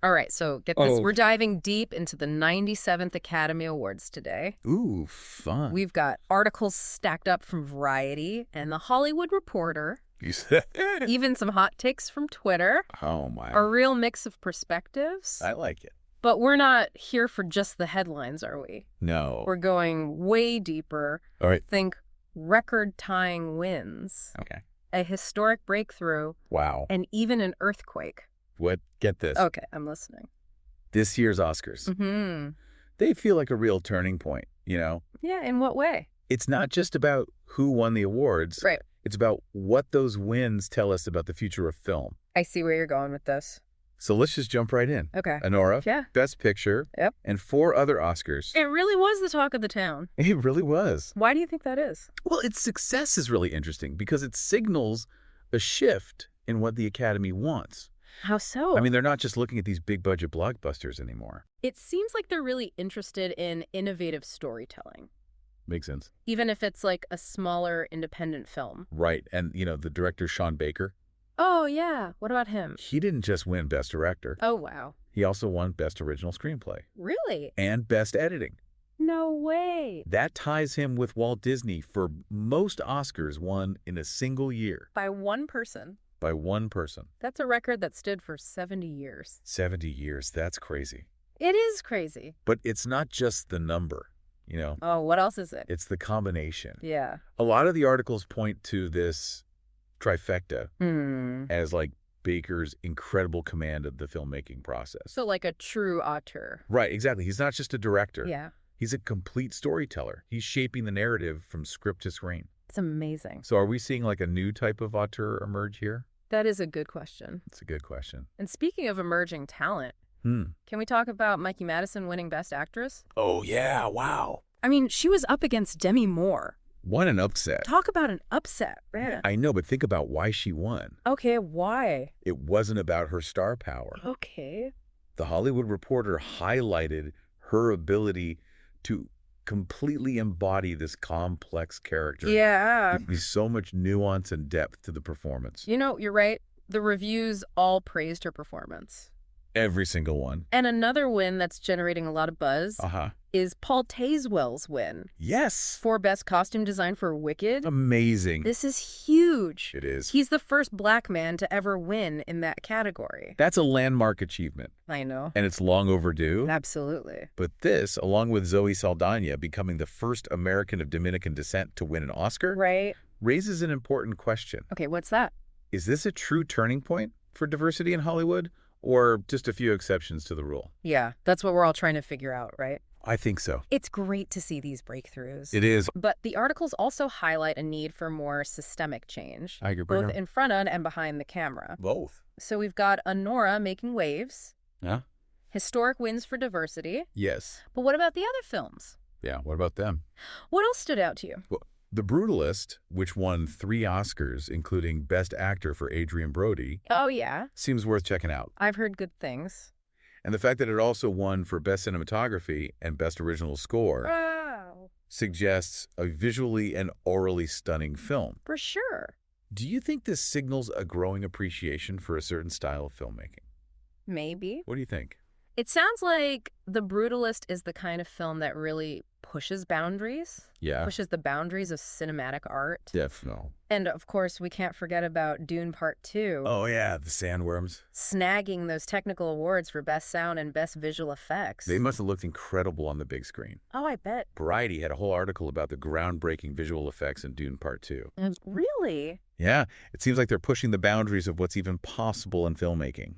All right, so get this. We're diving deep into the 97th Academy Awards today. Ooh, fun. We've got articles stacked up from Variety and The Hollywood Reporter. You said Even some hot takes from Twitter. Oh, my. A real mix of perspectives. I like it. But we're not here for just the headlines, are we? No. We're going way deeper. All right. Think record-tying wins. Okay. A historic breakthrough. Wow. And even an earthquake. What? Get this. Okay, I'm listening. This year's Oscars. Mm-hmm. They feel like a real turning point, you know? Yeah, in what way? It's not just about who won the awards. Right. It's about what those wins tell us about the future of film. I see where you're going with this. So let's just jump right in. Okay. Anora, Yeah. Best Picture, Yep. and 4 other Oscars. It really was the talk of the town. It really was. Why do you think that is? Well, its success is really interesting because it signals a shift in what the Academy wants. How so? I mean, they're not just looking at these big-budget blockbusters anymore. It seems like they're really interested in innovative storytelling. Makes sense. Even if it's like a smaller independent film. Right. And, you know, the director, Sean Baker, Oh, yeah. What about him? he didn't just win Best Director. Oh, wow. He also won Best Original Screenplay Really? and Best Editing. No way. That ties him with Walt Disney for most Oscars won in a single year By one person. by one person. That's a record that stood for 70 years. 70 years. That's crazy. It is crazy. But it's not just the number, you know. Oh, what else is it? It's the combination. Yeah. A lot of the articles point to this trifecta as like Baker's incredible command of the filmmaking process. So like a true auteur. Right, exactly. He's not just a director. Yeah. He's a complete storyteller. He's shaping the narrative from script to screen. It's amazing. So are we seeing like a new type of auteur emerge here? That is a good question. It's a good question. And speaking of emerging talent, can we talk about Mikey Madison winning Best Actress? Oh, yeah. Wow. I mean, she was up against Demi Moore. What an upset. Talk about an upset, man. I know, but think about why she won. Okay, why? It wasn't about her star power. Okay. The Hollywood Reporter highlighted her ability to completely embody this complex character. Yeah. There's so much nuance and depth to the performance. You know, you're right. The reviews all praised her performance. Every single one. And another win that's generating a lot of buzz is Paul Tazewell's win. Yes. For Best Costume Design for Wicked. Amazing. This is huge. It is. He's the first black man to ever win in that category. That's a landmark achievement. I know. And it's long overdue. Absolutely. But this, along with Zoe Saldana becoming the first American of Dominican descent to win an Oscar, Right. raises an important question. Okay, what's that? Is this a true turning point for diversity in Hollywood? Or just a few exceptions to the rule? Yeah, that's what we're all trying to figure out, right? I think so. It's great to see these breakthroughs. It is. But the articles also highlight a need for more systemic change, I agree. both in front of and behind the camera. Both. So we've got Anora making waves, Yeah? historic wins for diversity. Yes. But what about the other films? Yeah, what about them? What else stood out to you? Well, The Brutalist, which won 3 Oscars, including Best Actor for Adrien Brody, Oh, yeah. seems worth checking out. I've heard good things. And the fact that it also won for Best Cinematography and Best Original Score Wow. suggests a visually and orally stunning film. For sure. Do you think this signals a growing appreciation for a certain style of filmmaking? Maybe. What do you think? It sounds like The Brutalist is the kind of film that really pushes boundaries. Yeah. Pushes the boundaries of cinematic art. Definitely. And of course, we can't forget about Dune Part 2. Oh, yeah, the sandworms. Snagging those technical awards for Best Sound and Best Visual Effects. They must have looked incredible on the big screen. Oh, I bet. Variety had a whole article about the groundbreaking visual effects in Dune Part 2. Really? Yeah, it seems like they're pushing the boundaries of what's even possible in filmmaking.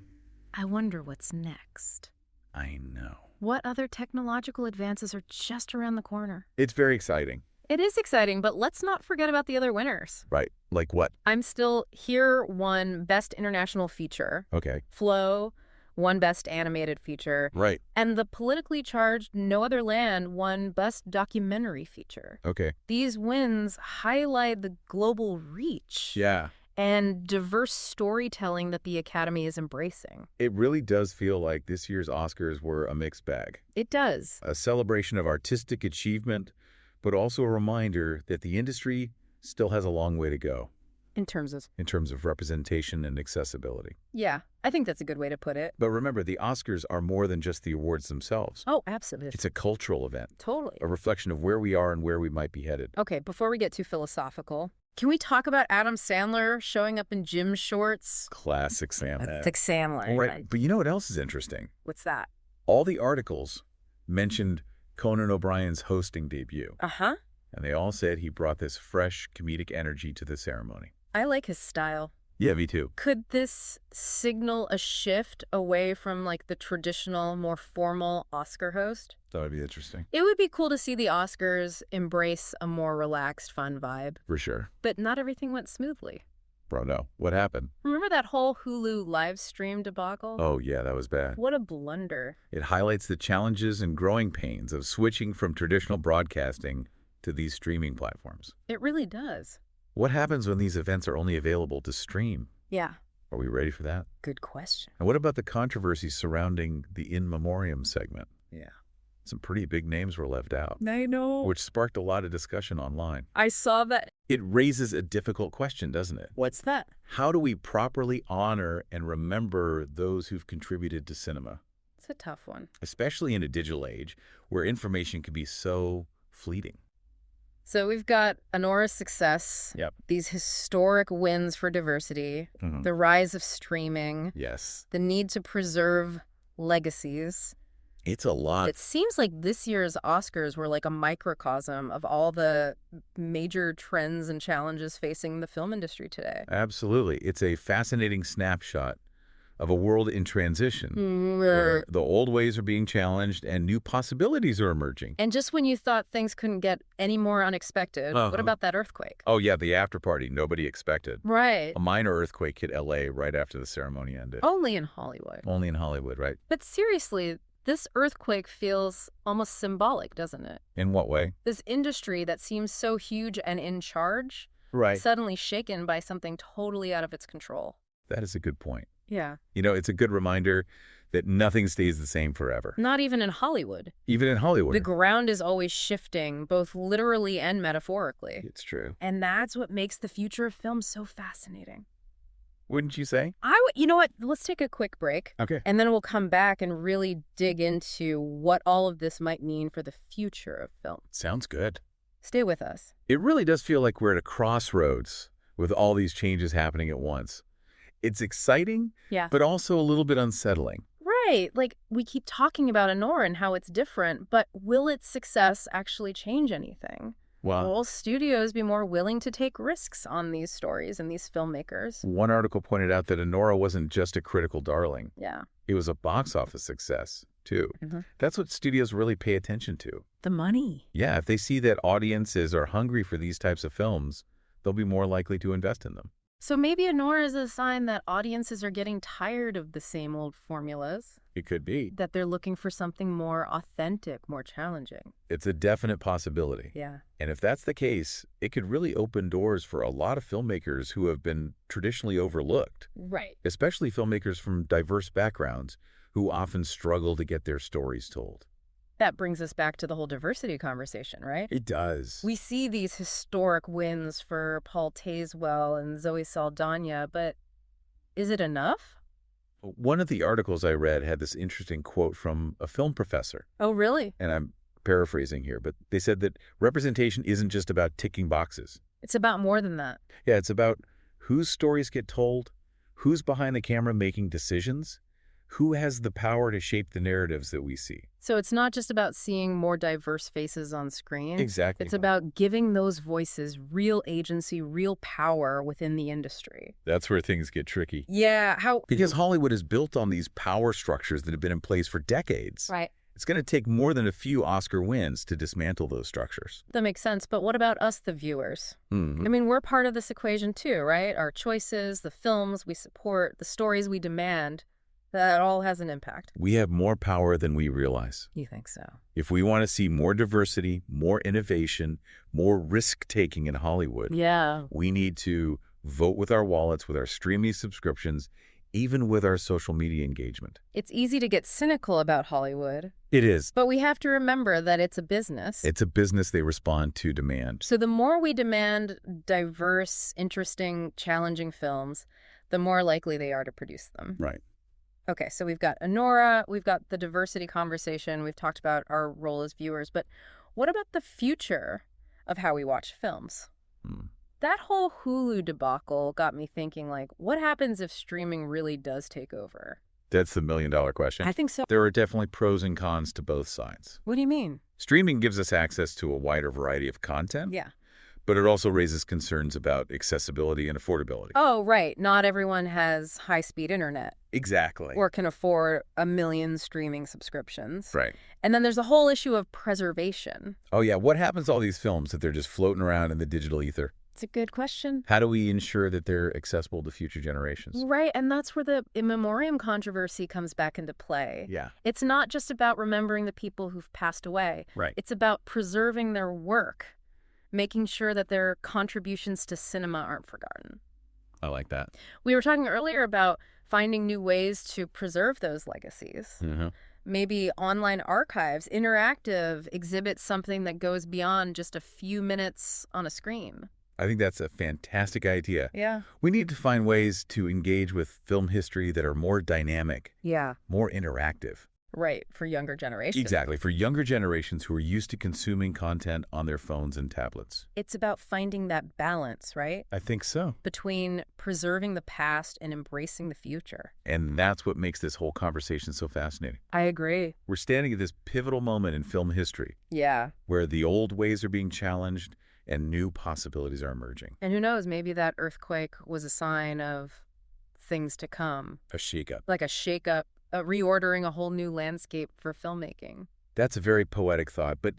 I wonder what's next. I know. What other technological advances are just around the corner? It's very exciting. It is exciting, but let's not forget about the other winners. Right. Like what? I'm Still Here won Best International Feature. Okay. Flow won Best Animated Feature. Right. And the politically charged No Other Land won Best Documentary Feature. Okay. These wins highlight the global reach. Yeah. And diverse storytelling that the Academy is embracing. It really does feel like this year's Oscars were a mixed bag. It does. A celebration of artistic achievement, but also a reminder that the industry still has a long way to go. In terms of? in terms of representation and accessibility. Yeah, I think that's a good way to put it. But remember, the Oscars are more than just the awards themselves. Oh, absolutely. It's a cultural event, Totally. a reflection of where we are and where we might be headed. Okay, before we get too philosophical, can we talk about Adam Sandler showing up in gym shorts? Classic Sam. Classic Sandler. Right. But you know what else is interesting? What's that? All the articles mentioned Conan O'Brien's hosting debut. Uh-huh. And they all said he brought this fresh comedic energy to the ceremony. I like his style. Yeah, me too. Could this signal a shift away from like the traditional, more formal Oscar host? That would be interesting. It would be cool to see the Oscars embrace a more relaxed, fun vibe. For sure. But not everything went smoothly. Bro, no. What happened? Remember that whole Hulu live stream debacle? Oh, yeah, that was bad. What a blunder. It highlights the challenges and growing pains of switching from traditional broadcasting to these streaming platforms. It really does. What happens when these events are only available to stream? Yeah. Are we ready for that? Good question. And what about the controversy surrounding the In Memoriam segment? Yeah. Some pretty big names were left out, I know. which sparked a lot of discussion online. I saw that. It raises a difficult question, doesn't it? What's that? How do we properly honor and remember those who've contributed to cinema, It's a tough one. especially in a digital age where information can be so fleeting? So we've got Honora's success, Yep. these historic wins for diversity, the rise of streaming, Yes. the need to preserve legacies. It's a lot. It seems like this year's Oscars were like a microcosm of all the major trends and challenges facing the film industry today. Absolutely. It's a fascinating snapshot of a world in transition where the old ways are being challenged and new possibilities are emerging. And just when you thought things couldn't get any more unexpected, what about that earthquake? Oh, yeah, the after party nobody expected. Right. A minor earthquake hit L.A. right after the ceremony ended. Only in Hollywood. Only in Hollywood, right? But seriously, this earthquake feels almost symbolic, doesn't it? In what way? This industry that seems so huge and in charge, Right. suddenly shaken by something totally out of its control. That is a good point. Yeah. You know, it's a good reminder that nothing stays the same forever. Not even in Hollywood. Even in Hollywood. The ground is always shifting, both literally and metaphorically. It's true. And that's what makes the future of film so fascinating. Wouldn't you say? You know what? Let's take a quick break. Okay. And then we'll come back and really dig into what all of this might mean for the future of film. Sounds good. Stay with us. It really does feel like we're at a crossroads with all these changes happening at once. It's exciting, Yeah. but also a little bit unsettling. Right. Like, we keep talking about Honora and how it's different, but will its success actually change anything? Well, Will studios be more willing to take risks on these stories and these filmmakers? one article pointed out that Honora wasn't just a critical darling. Yeah. It was a box office success, too. Mhm. That's what studios really pay attention to. The money. Yeah, if they see that audiences are hungry for these types of films, they'll be more likely to invest in them. So maybe Honora is a sign that audiences are getting tired of the same old formulas, It could be. that they're looking for something more authentic, more challenging. It's a definite possibility. Yeah. And if that's the case, it could really open doors for a lot of filmmakers who have been traditionally overlooked, Right. especially filmmakers from diverse backgrounds who often struggle to get their stories told. That brings us back to the whole diversity conversation, right? It does. We see these historic wins for Paul Tazewell and Zoe Saldana, but is it enough? One of the articles I read had this interesting quote from a film professor, Oh, really? and I'm paraphrasing here, but they said that representation isn't just about ticking boxes. It's about more than that. Yeah, it's about whose stories get told, who's behind the camera making decisions, who has the power to shape the narratives that we see. So it's not just about seeing more diverse faces on screen. Exactly. It's about giving those voices real agency, real power within the industry. That's where things get tricky. Yeah, Because Hollywood is built on these power structures that have been in place for decades. Right. It's going to take more than a few Oscar wins to dismantle those structures. That makes sense. But what about us, the viewers? I mean, we're part of this equation too, right? Our choices, the films we support, the stories we demand, that all has an impact. We have more power than we realize. You think so? If we want to see more diversity, more innovation, more risk-taking in Hollywood, Yeah. we need to vote with our wallets, with our streaming subscriptions, even with our social media engagement. It's easy to get cynical about Hollywood, It is. but we have to remember that it's a business. It's a business. They respond to demand. So the more we demand diverse, interesting, challenging films, the more likely they are to produce them. Right. Okay, so we've got Honora, we've got the diversity conversation, we've talked about our role as viewers, but what about the future of how we watch films? That whole Hulu debacle got me thinking, like, what happens if streaming really does take over? That's the million-dollar question. I think so. There are definitely pros and cons to both sides. What do you mean? Streaming gives us access to a wider variety of content. Yeah. But it also raises concerns about accessibility and affordability. Oh, right. Not everyone has high-speed internet. Exactly. Or can afford 1 million streaming subscriptions. Right. And then there's the whole issue of preservation. Oh, yeah. What happens to all these films if they're just floating around in the digital ether? It's a good question. How do we ensure that they're accessible to future generations? Right, and that's where the in memoriam controversy comes back into play. Yeah. It's not just about remembering the people who've passed away. Right. It's about preserving their work, making sure that their contributions to cinema aren't forgotten. I like that. We were talking earlier about finding new ways to preserve those legacies. Mm-hmm. Maybe online archives, interactive, exhibits, something that goes beyond just a few minutes on a screen. I think that's a fantastic idea. Yeah. We need to find ways to engage with film history that are more dynamic, Yeah. more interactive. Right, for younger generations. Exactly, for younger generations who are used to consuming content on their phones and tablets. It's about finding that balance, right? I think so. Between preserving the past and embracing the future. And that's what makes this whole conversation so fascinating. I agree. We're standing at this pivotal moment in film history Yeah. where the old ways are being challenged and new possibilities are emerging. And who knows, maybe that earthquake was a sign of things to come. A shakeup. Like a shakeup, reordering a whole new landscape for filmmaking. That's a very poetic thought, but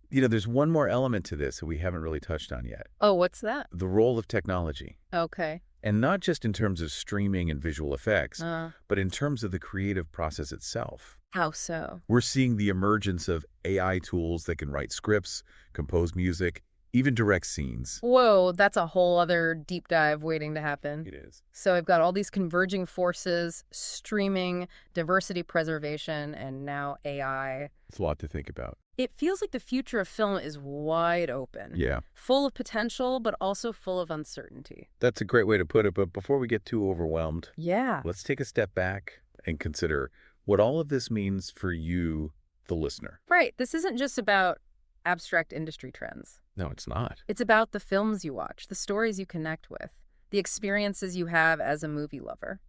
there's one more element to this that we haven't really touched on yet. Oh, what's that? The role of technology. Okay. And not just in terms of streaming and visual effects, but in terms of the creative process itself. How so? We're seeing the emergence of AI tools that can write scripts, compose music, even direct scenes. Whoa, that's a whole other deep dive waiting to happen. It is. So I've got all these converging forces, streaming, diversity preservation, and now AI. It's a lot to think about. It feels like the future of film is wide open. Yeah. Full of potential, but also full of uncertainty. That's a great way to put it, but before we get too overwhelmed, Yeah. let's take a step back and consider what all of this means for you, the listener. Right. This isn't just about abstract industry trends. No, it's not. It's about the films you watch, the stories you connect with, the experiences you have as a movie lover.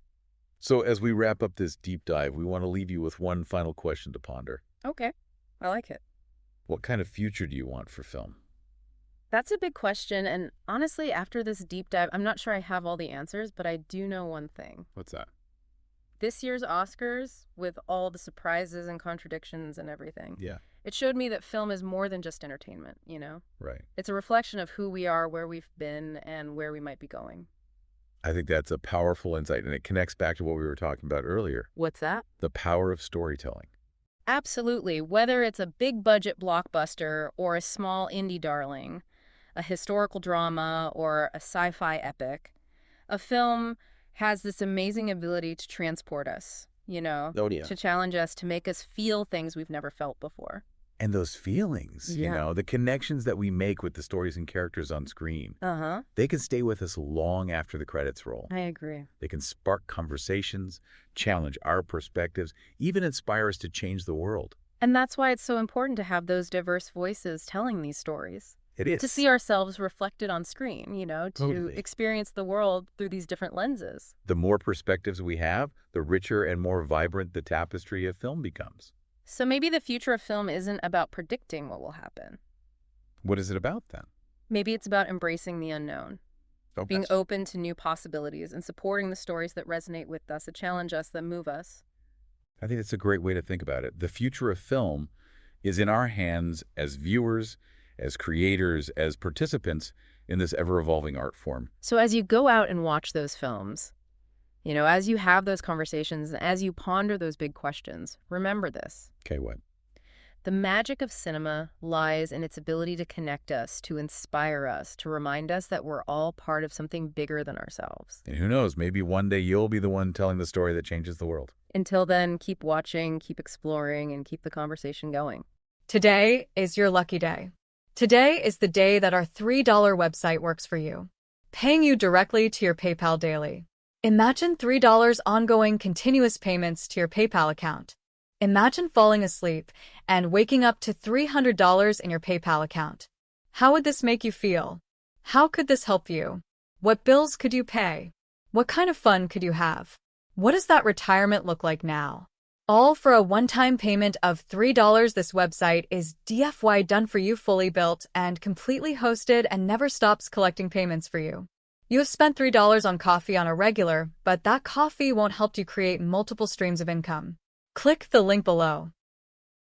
So as we wrap up this deep dive, we want to leave you with one final question to ponder. Okay. I like it. What kind of future do you want for film? That's a big question, and honestly, after this deep dive, I'm not sure I have all the answers, but I do know one thing. What's that? This year's Oscars, with all the surprises and contradictions and everything, Yeah. it showed me that film is more than just entertainment, you know? Right. It's a reflection of who we are, where we've been, and where we might be going. I think that's a powerful insight, and it connects back to what we were talking about earlier. What's that? The power of storytelling. Absolutely. Whether it's a big budget blockbuster or a small indie darling, a historical drama or a sci-fi epic, a film has this amazing ability to transport us, to challenge us, to make us feel things we've never felt before. And those feelings, the connections that we make with the stories and characters on screen, they can stay with us long after the credits roll. I agree. They can spark conversations, challenge our perspectives, even inspire us to change the world. And that's why it's so important to have those diverse voices telling these stories. It is. To see ourselves reflected on screen, to Totally. experience the world through these different lenses. The more perspectives we have, the richer and more vibrant the tapestry of film becomes. So maybe the future of film isn't about predicting what will happen. What is it about then? Maybe it's about embracing the unknown, being open to new possibilities and supporting the stories that resonate with us, that challenge us, that move us. I think that's a great way to think about it. The future of film is in our hands as viewers, as creators, as participants in this ever-evolving art form. So as you go out and watch those films, as you have those conversations, and as you ponder those big questions, remember this. Okay, what? The magic of cinema lies in its ability to connect us, to inspire us, to remind us that we're all part of something bigger than ourselves. And who knows, maybe one day you'll be the one telling the story that changes the world. Until then, keep watching, keep exploring, and keep the conversation going. Today is your lucky day. Today is the day that our $3 website works for you, paying you directly to your PayPal daily. Imagine $3 ongoing continuous payments to your PayPal account. Imagine falling asleep and waking up to $300 in your PayPal account. How would this make you feel? How could this help you? What bills could you pay? What kind of fun could you have? What does that retirement look like now? All for a one-time payment of $3. This website is DFY done for you, fully built and completely hosted, and never stops collecting payments for you. You have spent $3 on coffee on a regular, but that coffee won't help you create multiple streams of income. Click the link below.